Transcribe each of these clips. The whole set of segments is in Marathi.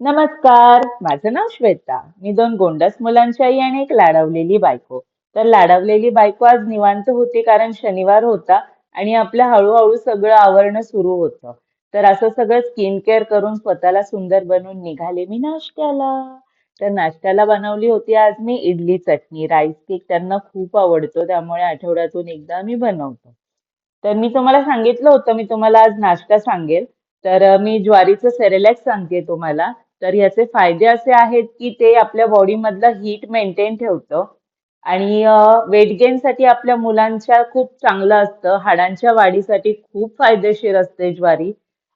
नमस्कार, माझं नाव श्वेता. मी दोन गोंडस मुलांची आई आणि एक लाडवलेली बायको. तर लाडवलेली बायको आज निवांत होती कारण शनिवार होता आणि आपलं हळूहळू सगळं आवरणं सुरू होतं. तर असं सगळं स्किन केअर करून स्वतःला सुंदर बनवून निघाले मी नाश्त्याला. तर नाश्त्याला बनवली होती आज मी इडली चटणी. राईस केक त्यांना खूप आवडतो, त्यामुळे आठवड्यातून एकदा मी बनवतो. तर मी तुम्हाला सांगितलं होतं, मी तुम्हाला आज नाश्ता सांगेल. तर मी ज्वारीचं सेरेलॅक सांगते तुम्हाला. तर याचे फायदे असे आहेत की ते आपल्या बॉडीमधलं हीट मेंटेन ठेवतं आणि वेट गेनसाठी आपल्या मुलांच्या खूप चांगलं असतं. हाडांच्या वाढीसाठी खूप फायदेशीर असते ज्वारी.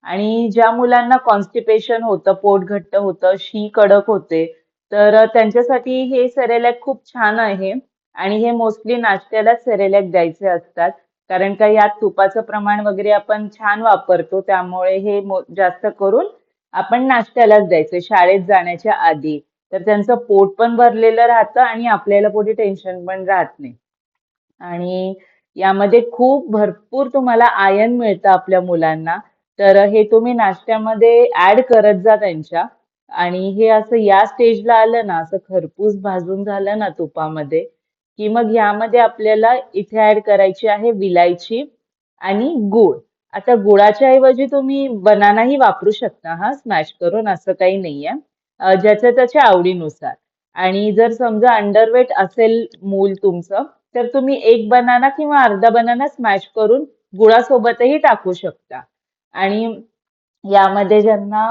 आणि ज्या मुलांना कॉन्स्टिपेशन होतं, पोट घट्ट होतं, शी कडक होते, तर त्यांच्यासाठी हे सेरेलॅक खूप छान आहे. आणि हे मोस्टली नाश्त्यालाच सेरेलॅक द्यायचे असतात. कारण का यात तुपाचं प्रमाण वगैरे आपण छान वापरतो, त्यामुळे हे जास्त करून आपण नाश्त्यालाच द्यायचे शाळेत जाण्याच्या आधी. तर त्यांचं पोट पण भरलेलं राहतं आणि आपल्याला पुढे टेन्शन पण राहत नाही. आणि यामध्ये खूप भरपूर तुम्हाला आयर्न मिळतं आपल्या मुलांना. तर हे तुम्ही नाश्त्यामध्ये ऍड करत जा त्यांच्या. आणि हे असं या स्टेजला आलं ना, असं खरपूस भाजून झालं ना तुपामध्ये, की मग यामध्ये आपल्याला इथे ऍड करायची आहे विलायची आणि गूळ. आता गुळाच्या ऐवजी तुम्ही बनानाही वापरू शकता हा स्मॅश करून, असं काही नाहीये. ज्याच्या त्याच्या आवडीनुसार. आणि जर समजा अंडरवेट असेल मूल तुमचं, तर तुम्ही एक बनाना किंवा अर्धा बनाना स्मॅश करून गुळासोबतही टाकू शकता. आणि यामध्ये ज्यांना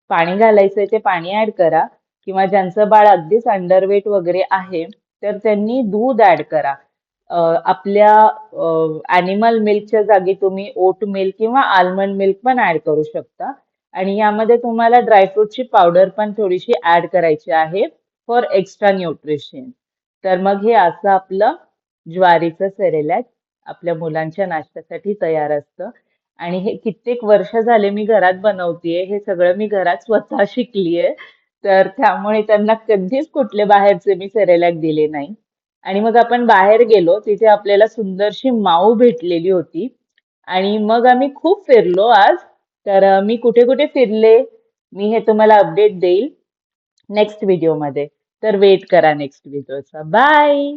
पाणी घालायचंय ते पाणी ऍड करा, किंवा ज्यांचं बाळ अगदीच अंडरवेट वगैरे आहे, तर त्यांनी दूध ऍड करा. आपल्या ॲनिमल मिल्कच्या जागी तुम्ही ओट मिल्क किंवा आल्मंड मिल्क पण ऍड करू शकता. आणि यामध्ये तुम्हाला ड्रायफ्रूटची पावडर पण थोडीशी ऍड करायची आहे फॉर एक्स्ट्रा न्यूट्रिशन. तर मग हे असं आपलं ज्वारीचं सेरेलॅक आपल्या मुलांच्या नाश्त्यासाठी तयार असतं. आणि हे कित्येक वर्ष झाले मी घरात बनवतेय. हे सगळं मी घरात स्वतः शिकलीये. तर त्यामुळे त्यांना कधीच कुठले बाहेरचे मी सेरेलॅक दिले नाही. आणि मग आपण बाहेर गेलो, तिथे आपल्याला सुंदरशी माऊ भेटलेली होती. आणि मग आम्ही खूप फिरलो आज. तर मी कुठे कुठे फिरले, मी हे तुम्हाला अपडेट देईल नेक्स्ट व्हिडिओमध्ये. तर वेट करा नेक्स्ट व्हिडिओचा. बाय.